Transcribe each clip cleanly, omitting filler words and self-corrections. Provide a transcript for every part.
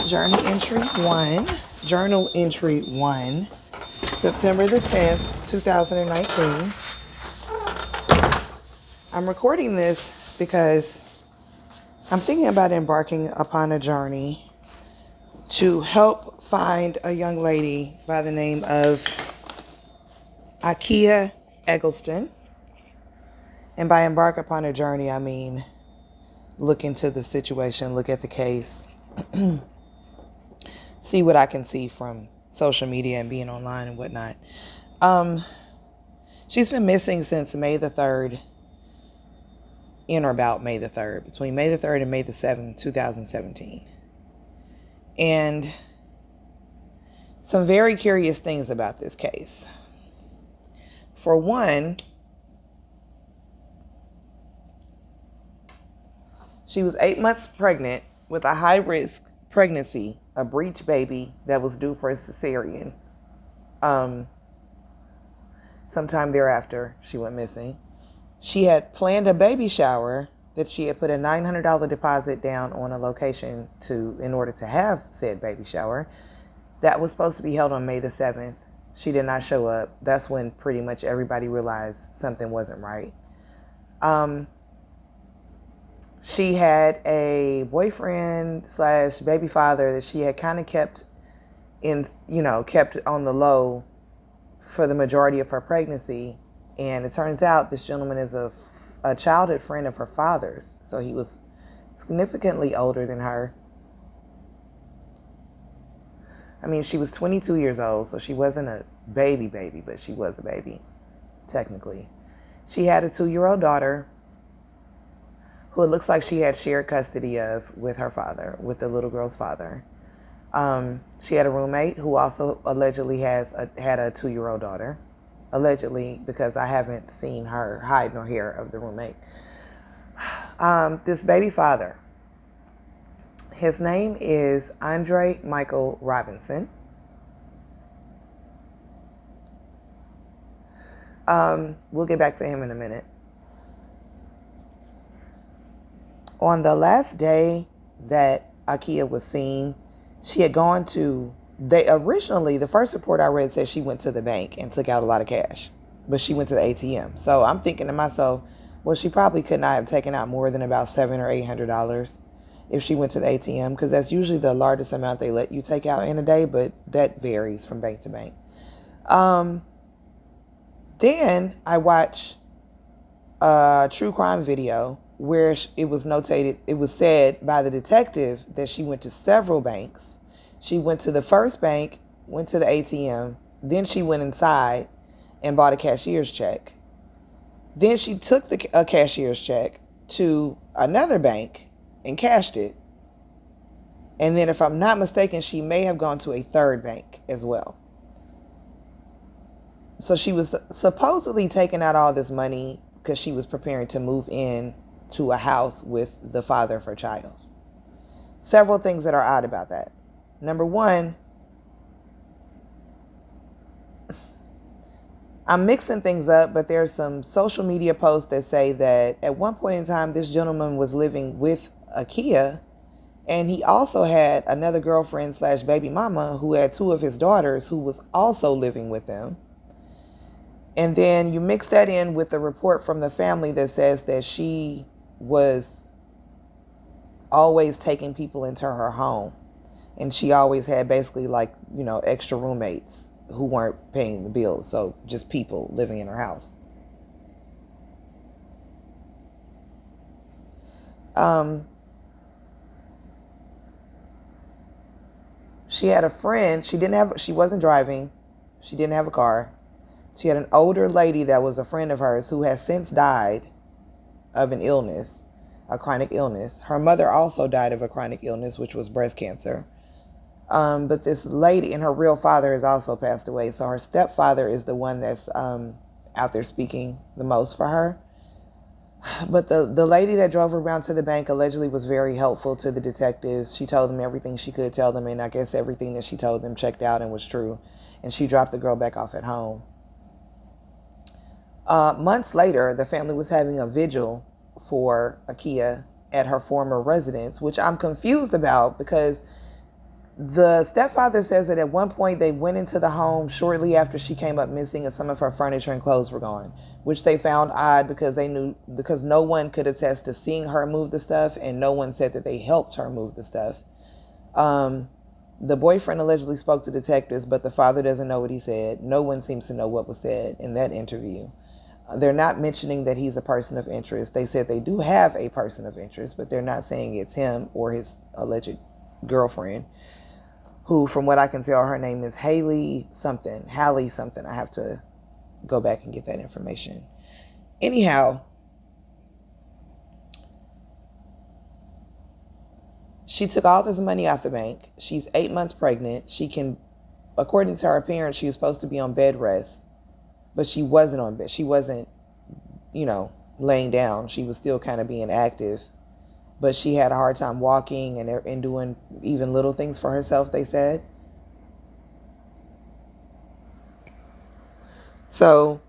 Journal entry 1. Journal entry 1. September the 10th, 2019. I'm recording this because I'm thinking about embarking upon a journey to help find a young lady by the name of Akia Eggleston. And by embark upon a journey, I mean look into the situation, look at the case, see what I can see from social media and being online and whatnot. She's been missing since May the 3rd, in or about May the 3rd, between May the 3rd and May the 7th, 2017. And some very curious things about this case. For one, she was 8 months pregnant with a high-risk pregnancy, a breech baby that was due for a cesarean. Sometime thereafter, she went missing. She had planned a baby shower that she had put a $900 deposit down on a location in order to have said baby shower. That was supposed to be held on May the 7th. She did not show up. That's when pretty much everybody realized something wasn't right. She had a boyfriend / baby father that she had kind of kept on the low for the majority of her pregnancy. And it turns out this gentleman is a childhood friend of her father's. So he was significantly older than her. I mean, she was 22 years old, so she wasn't a baby, but she was a baby, technically. She had a 2-year-old daughter who it looks like she had shared custody of with her father, with the little girl's father. She had a roommate who also allegedly had a 2-year-old daughter. Allegedly, because I haven't seen her hide nor hair of the roommate. This baby father, his name is Andre Michael Robinson. We'll get back to him in a minute. On the last day that Akia was seen, she had gone to, originally, the first report I read said she went to the bank and took out a lot of cash, but she went to the ATM. So I'm thinking to myself, well, she probably could not have taken out more than about $700 or $800 if she went to the ATM, because that's usually the largest amount they let you take out in a day, but that varies from bank to bank. Then I watched a true crime video where it was said by the detective that she went to several banks. She went to the first bank, went to the ATM, then she went inside and bought a cashier's check. Then she took a cashier's check to another bank and cashed it. And then, if I'm not mistaken, she may have gone to a third bank as well. So she was supposedly taking out all this money because she was preparing to move in to a house with the father of her child. Several things that are odd about that. Number one, I'm mixing things up, but there's some social media posts that say that at one point in time, this gentleman was living with Akia, and he also had another girlfriend / baby mama who had 2 of his daughters who was also living with them. And then you mix that in with the report from the family that says that she was always taking people into her home. And she always had basically extra roommates who weren't paying the bills. So just people living in her house. She had a friend. She wasn't driving. She didn't have a car. She had an older lady that was a friend of hers who has since died of an illness, a chronic illness. Her mother also died of a chronic illness, which was breast cancer. But this lady and her real father has also passed away. So her stepfather is the one that's out there speaking the most for her. But the lady that drove her around to the bank allegedly was very helpful to the detectives. She told them everything she could tell them, and I guess everything that she told them checked out and was true. And she dropped the girl back off at home. Months later, the family was having a vigil for Akia at her former residence, which I'm confused about because The stepfather says that at one point they went into the home shortly after she came up missing, and some of her furniture and clothes were gone, which they found odd because no one could attest to seeing her move the stuff, and no one said that they helped her move the stuff. The boyfriend allegedly spoke to detectives, but the father doesn't know what he said. No one seems to know what was said in that interview. They're not mentioning that he's a person of interest. They said they do have a person of interest, but they're not saying it's him or his alleged girlfriend, who, from what I can tell, her name is Hallie something. I have to go back and get that information. Anyhow, she took all this money out the bank. She's 8 months pregnant. She can, according to her parents, she was supposed to be on bed rest, but she wasn't on bed. She wasn't, laying down. She was still kind of being active, but she had a hard time walking and doing even little things for herself, they said. So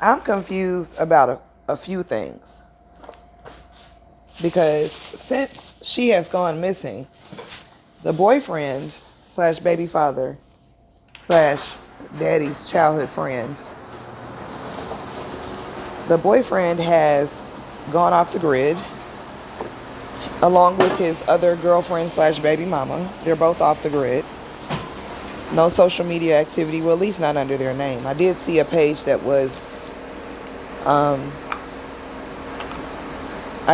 I'm confused about a few things, because since she has gone missing, the boyfriend / baby father / daddy's childhood friend, the boyfriend has gone off the grid along with his other girlfriend / baby mama. They're both off the grid. No social media activity, well, at least not under their name. I did see a page that was, I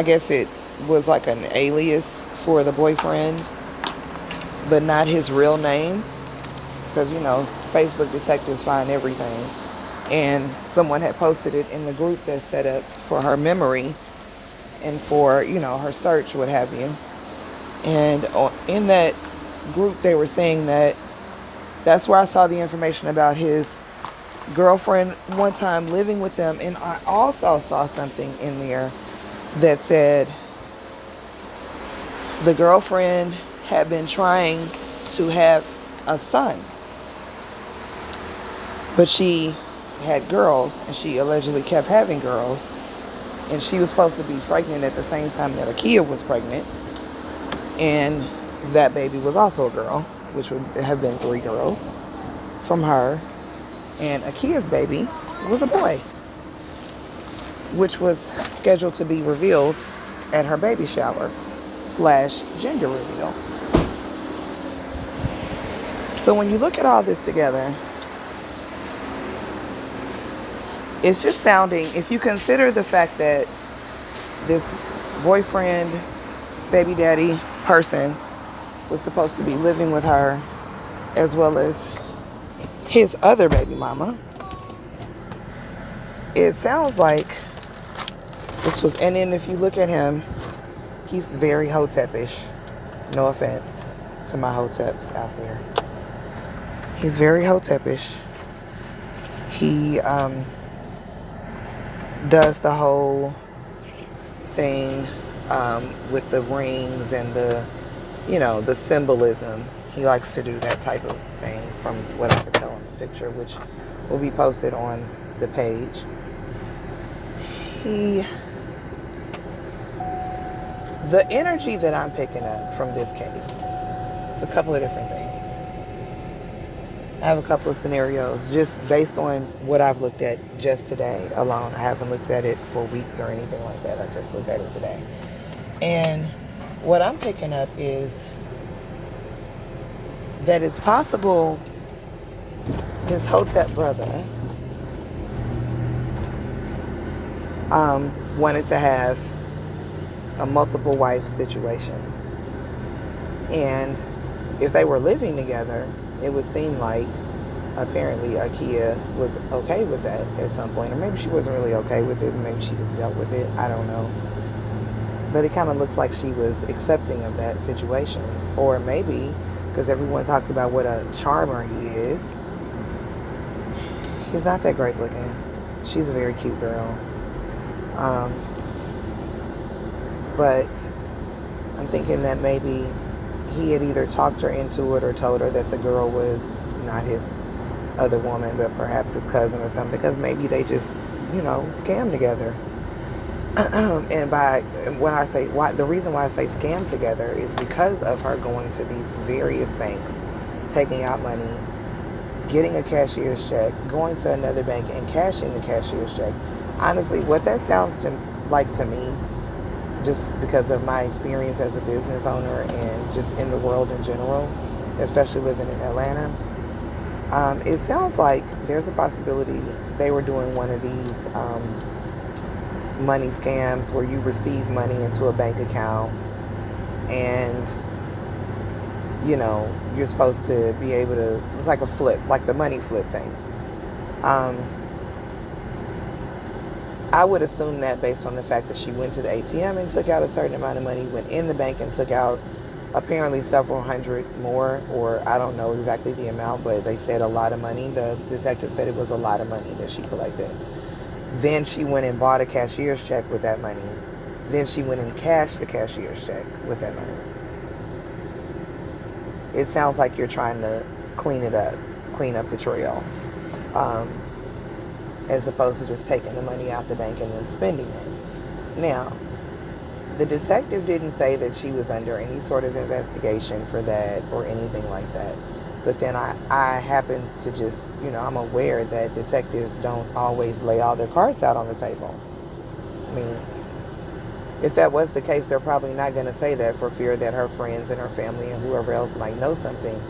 guess it was like an alias for the boyfriend, but not his real name, because, Facebook detectives find everything. And someone had posted it in the group that's set up for her memory and for, her search, what have you. And in that group, they were saying that's where I saw the information about his girlfriend one time living with them. And I also saw something in there that said the girlfriend had been trying to have a son, but she had girls, and she allegedly kept having girls, and she was supposed to be pregnant at the same time that Akia was pregnant, and that baby was also a girl, which would have been 3 girls from her, and Akia's baby was a boy, which was scheduled to be revealed at her baby shower / gender reveal. So when you look at all this together, it's just sounding, if you consider the fact that this boyfriend, baby daddy person was supposed to be living with her, as well as his other baby mama, it sounds like this was, and then if you look at him, he's very hotepish. No offense to my hoteps out there. He's very hotepish. He does the whole thing with the rings and the symbolism. He likes to do that type of thing, from what I could tell in the picture, which will be posted on the page. The energy that I'm picking up from this case, it's a couple of different things. I have a couple of scenarios just based on what I've looked at just today alone. I haven't looked at it for weeks or anything like that. I just looked at it today. And what I'm picking up is that it's possible this Hotep brother wanted to have a multiple wife situation. And if they were living together, it would seem like apparently Akia was okay with that at some point. Or maybe she wasn't really okay with it. Maybe she just dealt with it. I don't know. But it kind of looks like she was accepting of that situation. Or maybe, because everyone talks about what a charmer he is, he's not that great looking. She's a very cute girl. But I'm thinking that maybe he had either talked her into it or told her that the girl was not his other woman, but perhaps his cousin or something, because maybe they just, scam together. And when I say why, the reason why I say scam together is because of her going to these various banks, taking out money, getting a cashier's check, going to another bank and cashing the cashier's check. Honestly, what that sounds to me, just because of my experience as a business owner and just in the world in general, especially living in Atlanta, it sounds like there's a possibility they were doing one of these money scams where you receive money into a bank account and you're supposed to be able to, it's like a flip, like the money flip thing. I would assume that based on the fact that she went to the ATM and took out a certain amount of money, went in the bank and took out apparently several hundred more, or I don't know exactly the amount, but they said a lot of money. The detective said it was a lot of money that she collected. Then she went and bought a cashier's check with that money. Then she went and cashed the cashier's check with that money. It sounds like you're trying to clean up the trail, as opposed to just taking the money out the bank and then spending it. Now, the detective didn't say that she was under any sort of investigation for that or anything like that. But then I happen to just, I'm aware that detectives don't always lay all their cards out on the table. I mean, if that was the case, they're probably not going to say that for fear that her friends and her family and whoever else might know something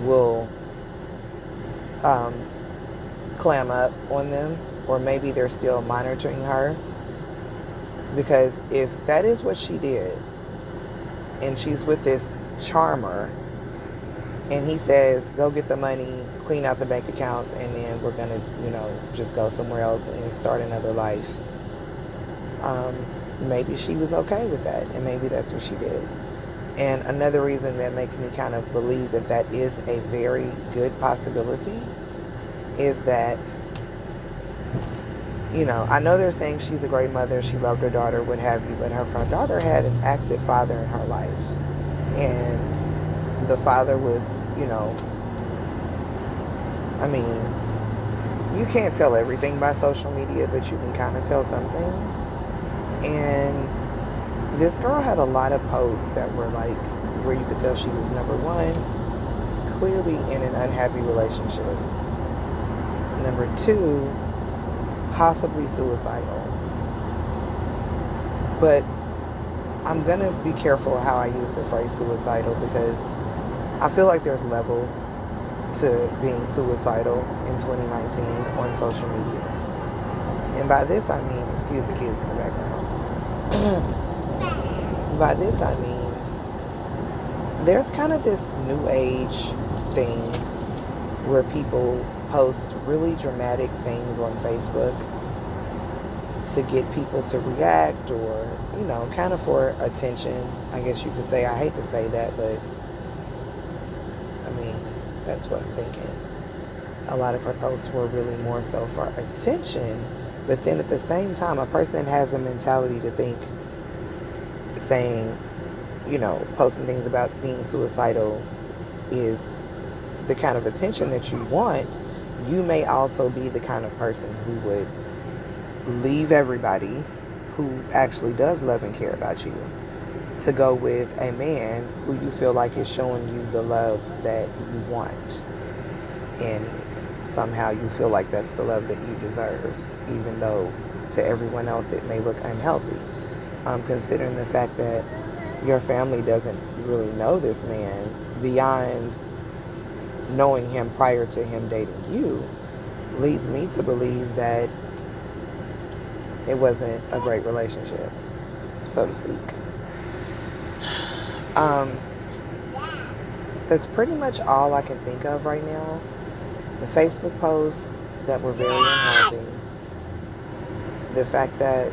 will clam up on them, or maybe they're still monitoring her. Because if that is what she did, and she's with this charmer, and he says, go get the money, clean out the bank accounts, and then we're going to, just go somewhere else and start another life. Maybe she was okay with that, and maybe that's what she did. And another reason that makes me kind of believe that that is a very good possibility is that, I know they're saying she's a great mother, she loved her daughter, what have you, but her daughter had an active father in her life. And the father was, you can't tell everything by social media, but you can kind of tell some things. And this girl had a lot of posts that were like, where you could tell she was, number one, clearly in an unhappy relationship. Number two, possibly suicidal. But I'm going to be careful how I use the phrase suicidal, because I feel like there's levels to being suicidal in 2019 on social media. And by this I mean, excuse the kids in the background. By this I mean, there's kind of this new age thing where people post really dramatic things on Facebook to get people to react, or, kind of for attention, I guess you could say. I hate to say that, but that's what I'm thinking. A lot of her posts were really more so for attention, but then at the same time, a person that has a mentality to think, saying, posting things about being suicidal is the kind of attention that you want, you may also be the kind of person who would leave everybody who actually does love and care about you to go with a man who you feel like is showing you the love that you want. And somehow you feel like that's the love that you deserve, even though to everyone else it may look unhealthy. Considering the fact that your family doesn't really know this man beyond knowing him prior to him dating you, leads me to believe that it wasn't a great relationship, so to speak. That's pretty much all I can think of right now. The Facebook posts that were very unhealthy. The fact that,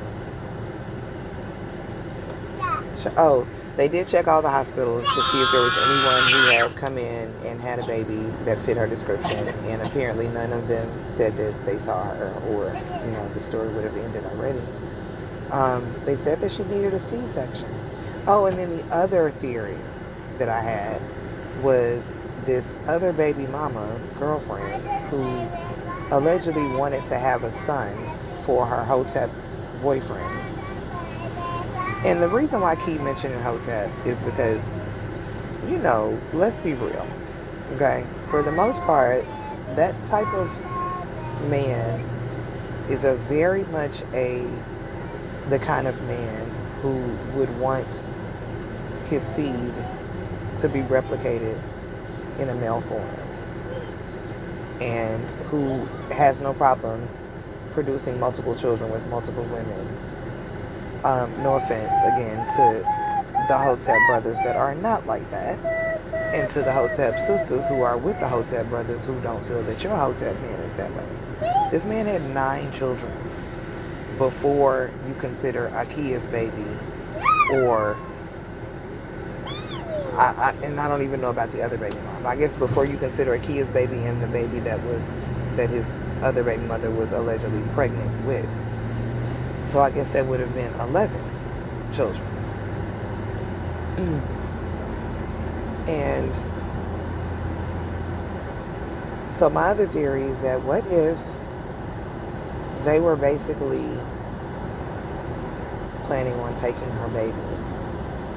they did check all the hospitals to see if there was anyone who had come in and had a baby that fit her description, and apparently none of them said that they saw her, or, the story would have ended already. They said that she needed a C-section. Oh, and then the other theory that I had was this other baby mama girlfriend who allegedly wanted to have a son for her Hotep boyfriend, And the reason why I keep mentioning Hotep is because, let's be real. Okay? For the most part, that type of man is a very much the kind of man who would want his seed to be replicated in a male form, and who has no problem producing multiple children with multiple women. No offense, again, to the Hotep brothers that are not like that, and to the Hotep sisters who are with the Hotep brothers who don't feel that your Hotep man is that way. This man had 9 children before you consider Akia's baby, or and I don't even know about the other baby mom. I guess before you consider Akia's baby and the baby that his other baby mother was allegedly pregnant with. So I guess that would have been 11 children. And so my other theory is that what if they were basically planning on taking her baby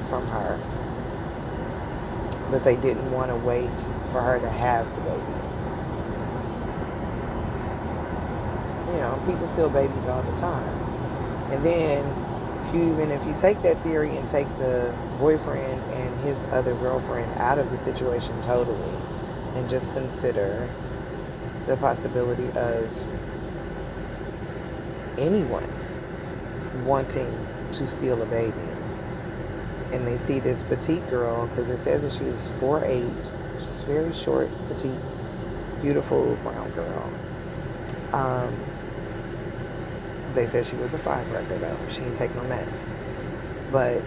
from her, but they didn't want to wait for her to have the baby. People steal babies all the time. And then if you take that theory and take the boyfriend and his other girlfriend out of the situation totally, and just consider the possibility of anyone wanting to steal a baby, and they see this petite girl, because it says that she was 4'8", she's very short, petite, beautiful brown girl. They said she was a firecracker though. She didn't take no mess. But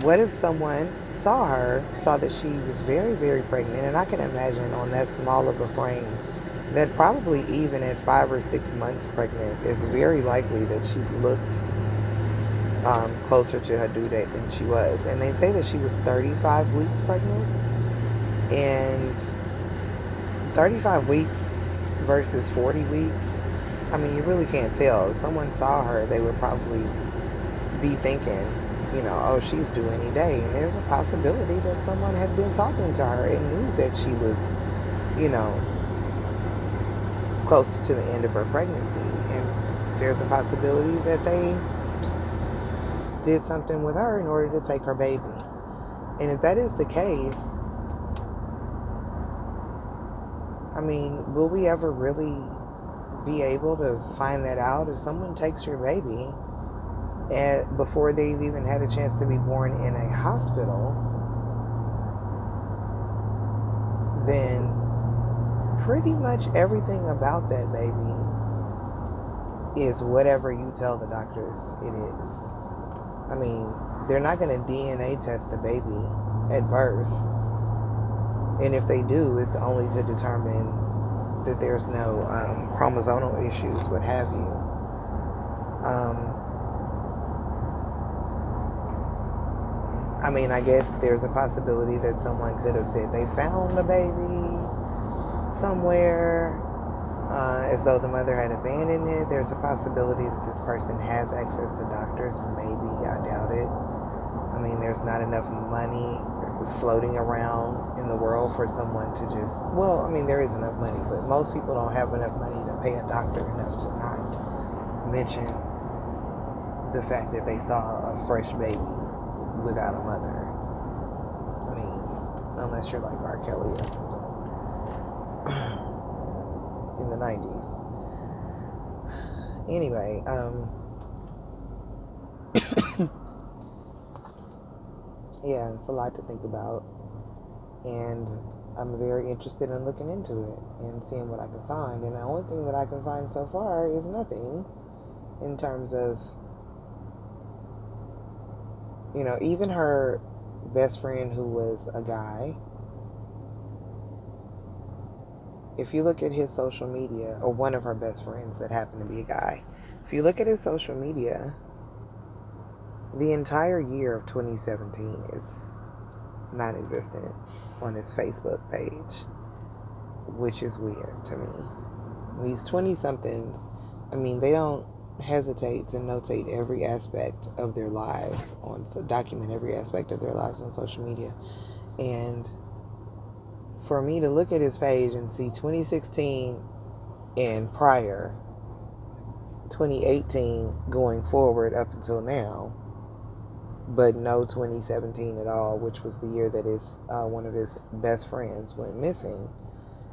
what if someone saw that she was very, very pregnant, and I can imagine on that small of a frame that probably even at 5 or 6 months pregnant, it's very likely that she looked closer to her due date than she was. And they say that she was 35 weeks pregnant, and 35 weeks versus 40 weeks, I mean, you really can't tell. If someone saw her, they would probably be thinking, oh, she's due any day. And there's a possibility that someone had been talking to her and knew that she was, close to the end of her pregnancy. And there's a possibility that they did something with her in order to take her baby. And if that is the case, I mean, will we ever really be able to find that out? If someone takes your baby before they've even had a chance to be born in a hospital, then pretty much everything about that baby is whatever you tell the doctors it is. I mean, they're not going to DNA test the baby at birth. And if they do, it's only to determine that there's no chromosomal issues, what have you. I mean, I guess there's a possibility that someone could have said they found a baby somewhere, as though the mother had abandoned it. There's a possibility that this person has access to doctors. Maybe, I doubt it. I mean, there's not enough money floating around in the world for someone to just, well, I mean, there is enough money, but most people don't have enough money to pay a doctor enough to not mention the fact that they saw a fresh baby without a mother. I mean, unless you're like R. Kelly or something in the 90s. Anyway, yeah, it's a lot to think about, and I'm very interested in looking into it and seeing what I can find. And the only thing that I can find so far is nothing in terms of, even her best friend who was a guy. If you look at his social media, or one of her best friends that happened to be a guy, if you look at his social media, the entire year of 2017 is non-existent on his Facebook page, which is weird to me. These 20-somethings, I mean, they don't hesitate to notate every aspect of their lives document every aspect of their lives on social media. And for me to look at his page and see 2016 and prior, 2018 going forward up until now, but no 2017 at all, which was the year that one of his best friends went missing.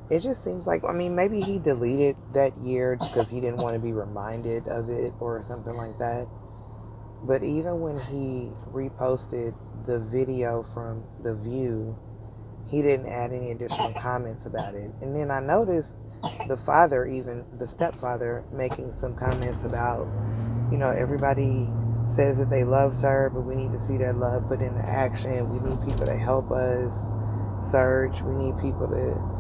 It just seems like, I mean, maybe he deleted that year because he didn't want to be reminded of it or something like that. But even when he reposted the video from The View, he didn't add any additional comments about it. And then I noticed the father, even the stepfather, making some comments about, everybody says that they loved her, but we need to see that love put into action. We need people to help us search. We need people to,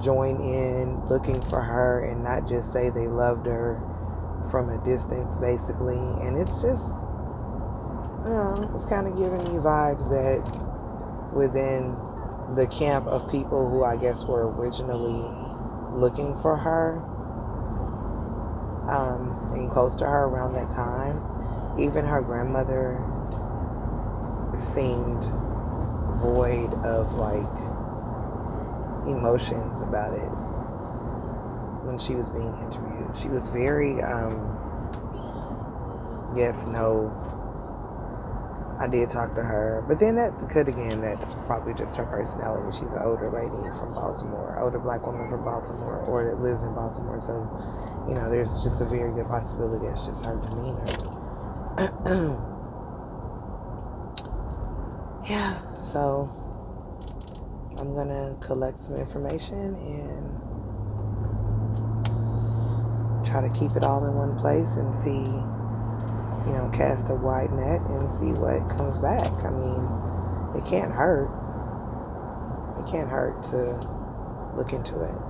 join in looking for her and not just say they loved her from a distance, basically. And it's just, it's kind of giving me vibes that within the camp of people who I guess were originally looking for her, and close to her around that time, even her grandmother seemed void of emotions about it when she was being interviewed. She was very yes, no, I did talk to her, but then that's probably just her personality. She's an older lady from Baltimore, older black woman from Baltimore, or that lives in Baltimore, so there's just a very good possibility it's just her demeanor. Yeah, so I'm gonna collect some information and try to keep it all in one place and see, cast a wide net and see what comes back. I mean, it can't hurt. It can't hurt to look into it.